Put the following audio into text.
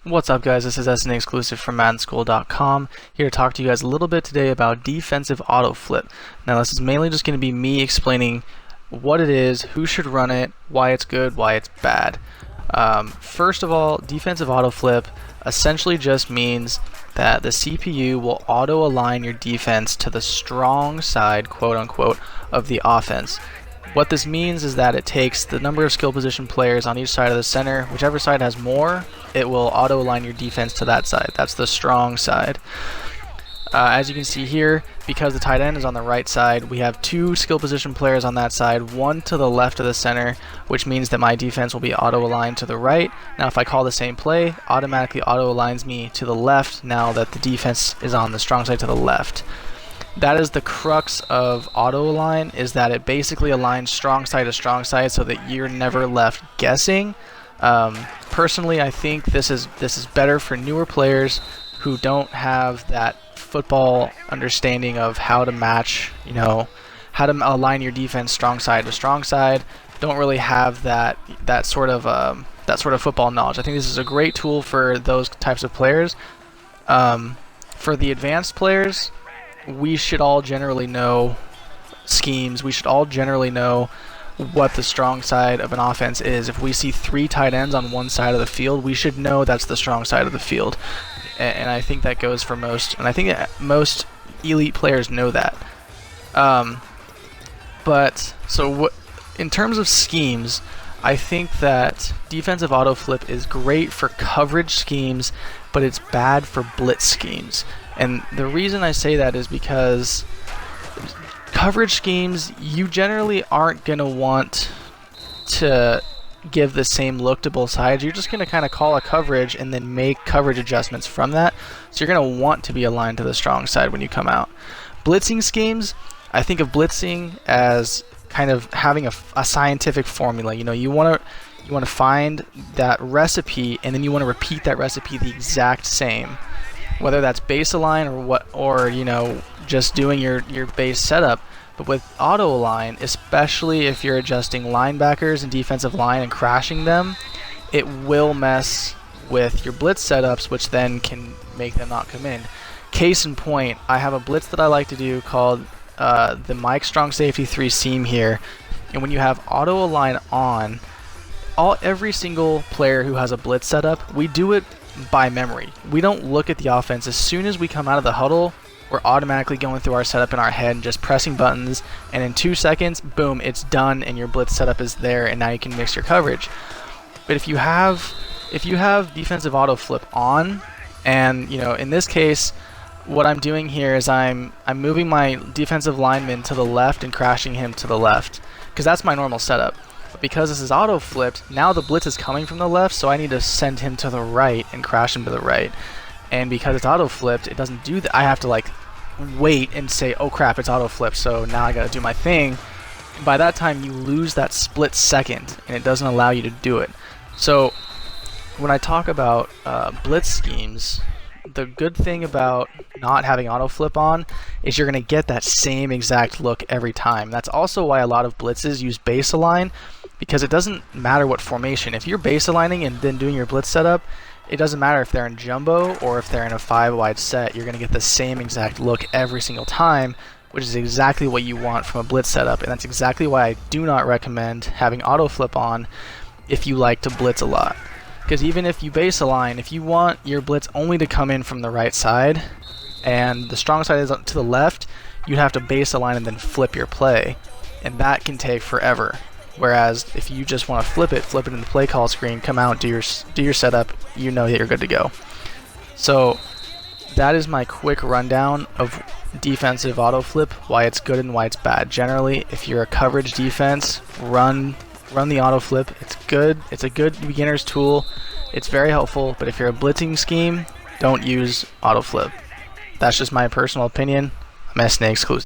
What's up, guys? This is SN exclusive from MaddenSchool.com, here to talk to you guys a little bit today about defensive auto flip. Now, this is mainly just going to be me explaining what it is, who should run it, why it's good, why it's bad. First of all, defensive auto flip essentially just means that the CPU will auto align your defense to the strong side, quote unquote, of the offense. What this means is that it takes the number of skill position players on each side of the center. Whichever side has more, it will auto align your defense to that side. That's the strong side. As you can see here, because the tight end is on the right side, we have two skill position players on that side, one to the left of the center, which means that my defense will be auto aligned to the right. Now if I call the same play, automatically auto aligns me to the left now that the defense is on the strong side to the left. That is the crux of auto align, is that it basically aligns strong side to strong side so that you're never left guessing. Personally, I think this is better for newer players who don't have that football understanding of how to match, how to align your defense strong side to strong side. Don't really have that sort of football knowledge. I think this is a great tool for those types of players. For the advanced players, we should all generally know schemes. We should all generally know what the strong side of an offense is. If we see three tight ends on one side of the field, we should know that's the strong side of the field. And I think that goes for most, and I think that most elite players know that. In terms of schemes, I think that defensive auto flip is great for coverage schemes, but it's bad for blitz schemes. And the reason I say that is because coverage schemes, you generally aren't going to want to give the same look to both sides. You're just going to kind of call a coverage and then make coverage adjustments from that. So you're going to want to be aligned to the strong side when you come out. Blitzing schemes, I think of blitzing as kind of having a scientific formula. You want to find that recipe and then you want to repeat that recipe the exact same. Whether that's base align or just doing your base setup. But with auto align, especially if you're adjusting linebackers and defensive line and crashing them, it will mess with your blitz setups, which then can make them not come in. Case in point, I have a blitz that I like to do called the Mike Strong Safety 3 seam here, and when you have auto align on, every single player who has a blitz setup, we do it by memory. We don't look at the offense. As soon as we come out of the huddle, we're automatically going through our setup in our head and just pressing buttons, and in 2 seconds, boom, it's done and your blitz setup is there, and now you can mix your coverage. But if you have defensive auto flip on, and in this case, what I'm doing here is I'm moving my defensive lineman to the left and crashing him to the left, because that's my normal setup. But because this is auto flipped, now the blitz is coming from the left, so I need to send him to the right and crash him to the right. And because it's auto flipped, it doesn't do that. I have to wait and say, oh crap, it's auto flipped, so now I gotta do my thing. By that time, you lose that split second, and it doesn't allow you to do it. So when I talk about blitz schemes, the good thing about not having auto flip on is you're going to get that same exact look every time. That's also why a lot of blitzes use base align, because it doesn't matter what formation. If you're base aligning and then doing your blitz setup, it doesn't matter if they're in jumbo or if they're in a 5-wide set. You're going to get the same exact look every single time, which is exactly what you want from a blitz setup, and that's exactly why I do not recommend having auto flip on if you like to blitz a lot. Because even if you base align, if you want your blitz only to come in from the right side and the strong side is to the left, you'd have to base align and then flip your play, and that can take forever. Whereas if you just want to flip it in the play call screen, come out, do your setup, you know that you're good to go. So that is my quick rundown of defensive auto flip, why it's good and why it's bad. Generally, if you're a coverage defense, run the auto flip. It's good. It's a good beginner's tool. It's very helpful. But if you're a blitzing scheme, don't use auto flip. That's just my personal opinion. I'm SNA exclusive.